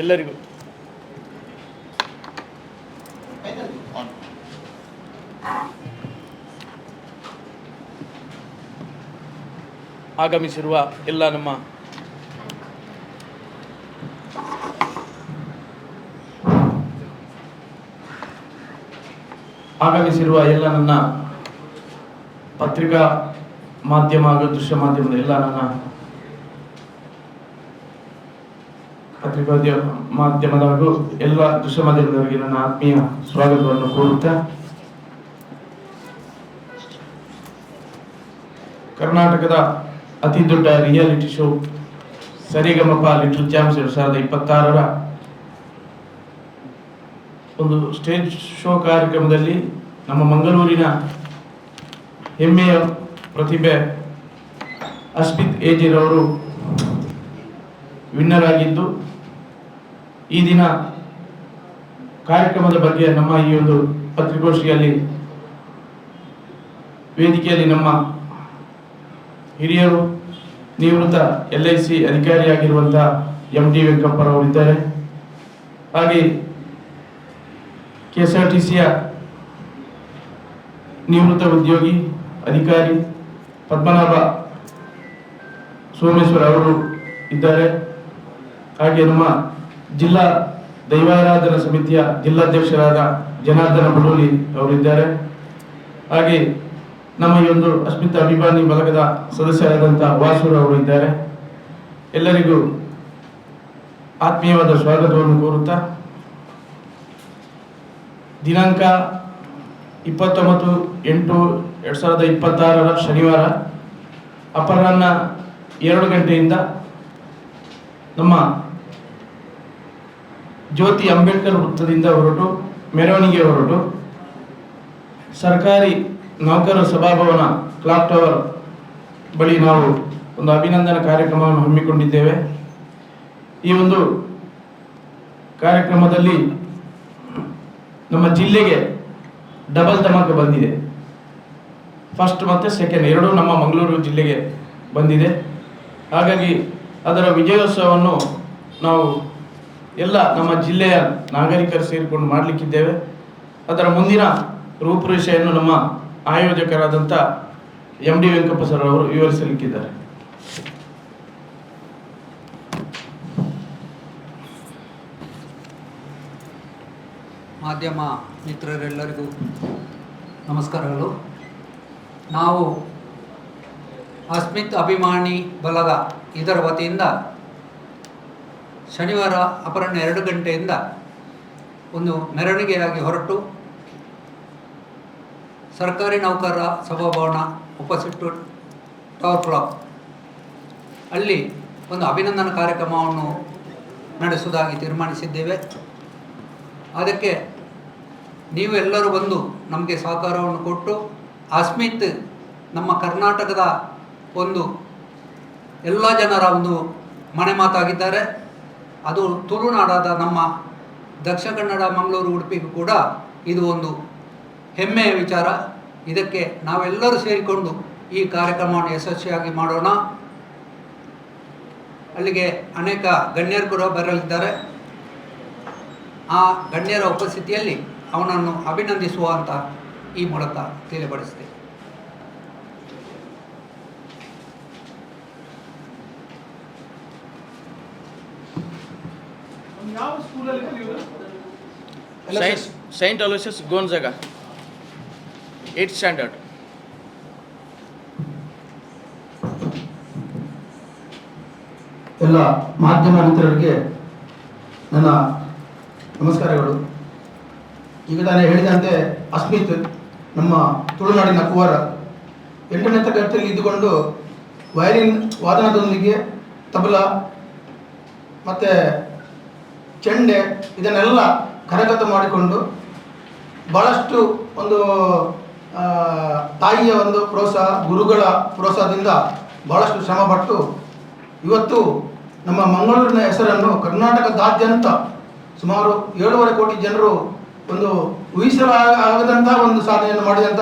ಎಲ್ಲರಿಗೂ ಆಗಮಿಸಿರುವ ಎಲ್ಲ ನಮ್ಮ ನನ್ನ ಪತ್ರಿಕಾ ಮಾಧ್ಯಮ ಹಾಗೂ ದೃಶ್ಯ ಮಾಧ್ಯಮದ ಎಲ್ಲ ನನ್ನ ಪತ್ರಿಕಾ ಮಾಧ್ಯಮದ ಹಾಗೂ ಎಲ್ಲ ದೃಶ್ಯ ಮಾಧ್ಯಮದವರಿಗೆ ನನ್ನ ಆತ್ಮೀಯ ಸ್ವಾಗತವನ್ನು ಕೋರುತ್ತಾ, ಕರ್ನಾಟಕದ ಅತಿ ದೊಡ್ಡ ರಿಯಾಲಿಟಿ ಶೋ ಸರಿಗಮಪ ಲಿಟಲ್ ಚಾಂಪ್ಸ್ 2026ರ ಒಂದು ಸ್ಟೇಜ್ ಶೋ ಕಾರ್ಯಕ್ರಮದಲ್ಲಿ ನಮ್ಮ ಮಂಗಳೂರಿನ ಹೆಮ್ಮೆಯ ಪ್ರತಿಭೆ ಅಸ್ಮಿತ್ ಏಜಿರವರು ವಿನ್ನರ್ ಆಗಿದ್ದು, ಈ ದಿನ ಕಾರ್ಯಕ್ರಮದ ಬಗ್ಗೆ ನಮ್ಮ ಈ ಒಂದು ಪತ್ರಿಕಾಗೋಷ್ಠಿಯಲ್ಲಿ ವೇದಿಕೆಯಲ್ಲಿ ನಮ್ಮ ಹಿರಿಯರು ನಿವೃತ್ತ LIC ಅಧಿಕಾರಿಯಾಗಿರುವಂತಹ MD ವೆಂಕಪ್ಪರವರಿದ್ದಾರೆ. ಹಾಗೆ KSRTCಯ ನಿವೃತ್ತ ಉದ್ಯೋಗಿ ಅಧಿಕಾರಿ ಪದ್ಮನಾಭ ಸೋಮೇಶ್ವರ್ ಅವರು ಇದ್ದಾರೆ. ಹಾಗೆ ನಮ್ಮ ಜಿಲ್ಲಾ ದೈವಾರಾಧನಾ ಸಮಿತಿಯ ಜಿಲ್ಲಾಧ್ಯಕ್ಷರಾದ ಜನಾರ್ದನ ಬಡೋಲಿ ಅವರಿದ್ದಾರೆ. ಹಾಗೆ ನಮ್ಮ ಈ ಒಂದು ಅಸ್ಮಿತ್ ಅಭಿಮಾನಿ ಬಳಗದ ಸದಸ್ಯರಾದಂತಹ ವಾಸೂರ್ ಅವರು ಇದ್ದಾರೆ. ಎಲ್ಲರಿಗೂ ಆತ್ಮೀಯವಾದ ಸ್ವಾಗತವನ್ನು ಕೋರುತ್ತಾ, ದಿನಾಂಕ 29/8/2026 ಶನಿವಾರ ಅಪರಾಹ್ನ 2 ಗಂಟೆಯಿಂದ ನಮ್ಮ ಜ್ಯೋತಿ ಅಂಬೇಡ್ಕರ್ ವೃತ್ತದಿಂದ ಹೊರಟು ಮೆರವಣಿಗೆ ಹೊರಟು ಸರ್ಕಾರಿ ನೌಕರರ ಸಭಾಭವನ ಕ್ಲಾಕ್ ಟವರ್ ಬಳಿ ನಾವು ಒಂದು ಅಭಿನಂದನಾ ಕಾರ್ಯಕ್ರಮವನ್ನು ಹಮ್ಮಿಕೊಂಡಿದ್ದೇವೆ. ಈ ಒಂದು ಕಾರ್ಯಕ್ರಮದಲ್ಲಿ ನಮ್ಮ ಜಿಲ್ಲೆಗೆ ಡಬಲ್ ಧಮಾಕ ಬಂದಿದೆ. ಫಸ್ಟ್ ಮತ್ತು ಸೆಕೆಂಡ್ ಎರಡೂ ನಮ್ಮ ಮಂಗಳೂರು ಜಿಲ್ಲೆಗೆ ಬಂದಿದೆ. ಹಾಗಾಗಿ ಅದರ ವಿಜಯೋತ್ಸವವನ್ನು ನಾವು ಎಲ್ಲ ನಮ್ಮ ಜಿಲ್ಲೆಯ ನಾಗರಿಕರು ಸೇರಿಕೊಂಡು ಮಾಡಲಿಕ್ಕಿದ್ದೇವೆ. ಅದರ ಮುಂದಿನ ರೂಪುರೇಷೆಯನ್ನು ನಮ್ಮ ಆಯೋಜಕರಾದಂಥ MD ವೆಂಕಪ್ಪ ಸರ್ ಅವರು ವಿವರಿಸಲಿಕ್ಕಿದ್ದಾರೆ. ಮಾಧ್ಯಮ ಮಿತ್ರರೆಲ್ಲರಿಗೂ ನಮಸ್ಕಾರಗಳು. ನಾವು ಅಸ್ಮಿತ್ ಅಭಿಮಾನಿ ಬಳಗ ಇದರ ವತಿಯಿಂದ ಶನಿವಾರ ಅಪರಾಹ್ನ 2 ಗಂಟೆಯಿಂದ ಒಂದು ಮೆರವಣಿಗೆಯಾಗಿ ಹೊರಟು ಸರ್ಕಾರಿ ನೌಕರರ ಸಭಾಭವನ ಒಪೋಸಿಟ್ ಟವರ್ ಕ್ಲಾಕ್ ಅಲ್ಲಿ ಒಂದು ಅಭಿನಂದನಾ ಕಾರ್ಯಕ್ರಮವನ್ನು ನಡೆಸುವುದಾಗಿ ತೀರ್ಮಾನಿಸಿದ್ದೇವೆ. ಅದಕ್ಕೆ ನೀವು ಎಲ್ಲರೂ ಬಂದು ನಮಗೆ ಸಹಕಾರವನ್ನು ಕೊಟ್ಟು, ಅಸ್ಮಿತ್ ನಮ್ಮ ಕರ್ನಾಟಕದ ಒಂದು ಎಲ್ಲ ಜನರ ಒಂದು ಮನೆ ಮಾತಾಗಿದ್ದಾರೆ. ಅದು ತುಳುನಾಡಾದ ನಮ್ಮ ದಕ್ಷಿಣ ಕನ್ನಡ, ಮಂಗಳೂರು, ಉಡುಪಿಗೂ ಕೂಡ ಇದು ಒಂದು ಹೆಮ್ಮೆಯ ವಿಚಾರ. ಇದಕ್ಕೆ ನಾವೆಲ್ಲರೂ ಸೇರಿಕೊಂಡು ಈ ಕಾರ್ಯಕ್ರಮವನ್ನು ಯಶಸ್ವಿಯಾಗಿ ಮಾಡೋಣ. ಅಲ್ಲಿಗೆ ಅನೇಕ ಗಣ್ಯರು ಕೂಡ ಬರಲಿದ್ದಾರೆ. ಆ ಗಣ್ಯರ ಉಪಸ್ಥಿತಿಯಲ್ಲಿ ಅವನನ್ನು ಅಭಿನಂದಿಸುವ ಅಂತ ಈ ಮೂಲಕ ತಿಳಿಪಡಿಸ್ತೇವೆ. Saint Aloysius Gonzaga 8th standard. ಎಲ್ಲ ಮಾಧ್ಯಮ ಮಿತ್ರರಿಗೆ ನನ್ನ ನಮಸ್ಕಾರಗಳು. ಈಗ ತಾನೇ ಹೇಳಿದಂತೆ ಅಸ್ಮಿತ್ ನಮ್ಮ ತುಳುನಾಡಿನ ಕುವರ 8ನೇ ತರಗತಿಯಲ್ಲಿ ಇದ್ದುಕೊಂಡು ವಯಲಿನ್ ವಾದನದೊಂದಿಗೆ ತಬಲಾ ಮತ್ತು ಚೆಂಡೆ ಇದನ್ನೆಲ್ಲ ಕರಗತ ಮಾಡಿಕೊಂಡು ಭಾಳಷ್ಟು ಒಂದು ತಾಯಿಯ ಒಂದು ಪ್ರೋತ್ಸಾಹ, ಗುರುಗಳ ಪ್ರೋತ್ಸಾಹದಿಂದ ಭಾಳಷ್ಟು ಶ್ರಮಪಟ್ಟು ಇವತ್ತು ನಮ್ಮ ಮಂಗಳೂರಿನ ಹೆಸರನ್ನು ಕರ್ನಾಟಕದಾದ್ಯಂತ ಸುಮಾರು 7.5 ಕೋಟಿ ಜನರು ಒಂದು ಊಹಿಸಲಾಗದಂಥ ಒಂದು ಸಾಧನೆಯನ್ನು ಮಾಡಿದಂಥ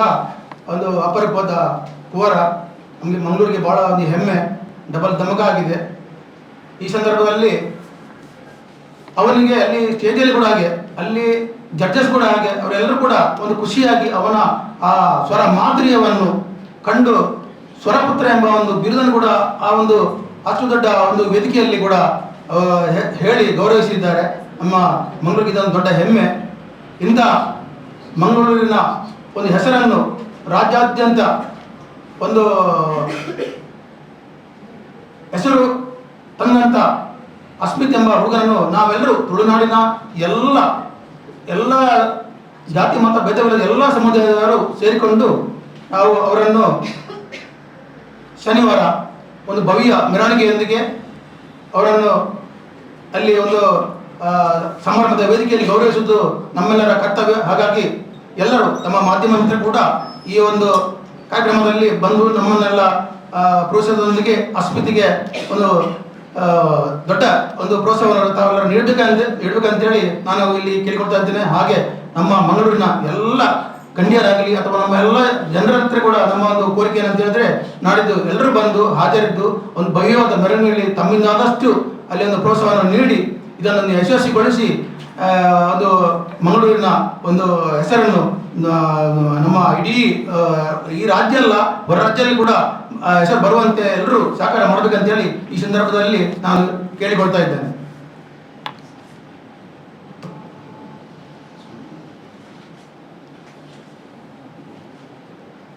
ಒಂದು ಅಪರೂಪದ ಕುವರ. ನಮಗೆ ಮಂಗಳೂರಿಗೆ ಭಾಳ ಒಂದು ಹೆಮ್ಮೆ, ಡಬಲ್ ಧಮಕ ಆಗಿದೆ. ಈ ಸಂದರ್ಭದಲ್ಲಿ ಅವನಿಗೆ ಅಲ್ಲಿ ಸ್ಟೇಜಲ್ಲಿ ಕೂಡ ಹಾಗೆ, ಅಲ್ಲಿ ಜಡ್ಜಸ್ ಕೂಡ ಹಾಗೆ, ಅವರೆಲ್ಲರೂ ಕೂಡ ಒಂದು ಖುಷಿಯಾಗಿ ಅವನ ಆ ಸ್ವರ ಮಾಧುರ್ಯವನ್ನು ಕಂಡು ಸ್ವರಪುತ್ರ ಎಂಬ ಒಂದು ಬಿರುದನ್ನು ಕೂಡ ಆ ಒಂದು ಅಷ್ಟು ದೊಡ್ಡ ಒಂದು ವೇದಿಕೆಯಲ್ಲಿ ಕೂಡ ಹೇಳಿ ಗೌರವಿಸಿದ್ದಾರೆ. ನಮ್ಮ ಮಂಗಳೂರಿಗೆ ಇದೊಂದು ದೊಡ್ಡ ಹೆಮ್ಮೆ. ಇಂಥ ಮಂಗಳೂರಿನ ಒಂದು ಹೆಸರನ್ನು ರಾಜ್ಯಾದ್ಯಂತ ಒಂದು ಹೆಸರು ತಂದಂಥ ಅಸ್ಮಿತ್ ಎಂಬ ಹುಡುಗನನ್ನು ನಾವೆಲ್ಲರೂ ತುಳುನಾಡಿನ ಎಲ್ಲ ಜಾತಿ ಮತ ಭೇದವಿಲ್ಲದ ಎಲ್ಲ ಸಮುದಾಯದವರು ಸೇರಿಕೊಂಡು ನಾವು ಅವರನ್ನು ಶನಿವಾರ ಒಂದು ಭವ್ಯ ಮೆರವಣಿಗೆಯೊಂದಿಗೆ ಅವರನ್ನು ಅಲ್ಲಿ ಒಂದು ಸಮಾರಂಭದ ವೇದಿಕೆಯಲ್ಲಿ ಗೌರವಿಸುವುದು ನಮ್ಮೆಲ್ಲರ ಕರ್ತವ್ಯ. ಹಾಗಾಗಿ ಎಲ್ಲರೂ ತಮ್ಮ ಮಾಧ್ಯಮ ಮಿತ್ರರು ಕೂಡ ಈ ಒಂದು ಕಾರ್ಯಕ್ರಮದಲ್ಲಿ ಬಂದು ನಮ್ಮನ್ನೆಲ್ಲ ಪ್ರೋತ್ಸಾಹದೊಂದಿಗೆ ಅಸ್ಮಿತಿಗೆ ಒಂದು ದೊಡ್ಡ ಒಂದು ಪ್ರೋತ್ಸಾಹವನ್ನು ತಾವೆಲ್ಲರೂ ನೀಡಬೇಕಂತೇಳಿ ನಾನು ಇಲ್ಲಿ ಕೇಳಿಕೊಳ್ತಾ ಇದ್ದೇನೆ. ಹಾಗೆ ನಮ್ಮ ಮಂಗಳೂರಿನ ಎಲ್ಲ ಗಣ್ಯರಾಗಲಿ ಅಥವಾ ನಮ್ಮ ಎಲ್ಲ ಜನರ ಹತ್ರ ಕೂಡ ನಮ್ಮ ಒಂದು ಕೋರಿಕೆ ಏನಂತ ಹೇಳಿದ್ರೆ, ನಾಡಿದ್ದು ಎಲ್ಲರೂ ಬಂದು ಹಾಜರಿದ್ದು ಒಂದು ಭವ್ಯವಾದ ಮೆರವಣಿಗೆಯಲ್ಲಿ ತಮ್ಮಿಂದಾದಷ್ಟು ಅಲ್ಲಿ ಒಂದು ಪ್ರೋತ್ಸಾಹವನ್ನು ನೀಡಿ ಇದನ್ನು ಯಶಸ್ವಿಗೊಳಿಸಿ ಒಂದು ಮಂಗಳೂರಿನ ಒಂದು ಹೆಸರನ್ನು ನಮ್ಮ ಇಡೀ ಈ ರಾಜ್ಯ ಅಲ್ಲ ಹೊರ ರಾಜ್ಯದಲ್ಲಿ ಕೂಡ ಹೆಸರು ಬರುವಂತೆ ಎಲ್ಲರೂ ಸಹಕಾರ ಮಾಡಬೇಕಂತೇಳಿ ಈ ಸಂದರ್ಭದಲ್ಲಿ ನಾನು ಕೇಳಿಕೊಳ್ತಾ ಇದ್ದೇನೆ.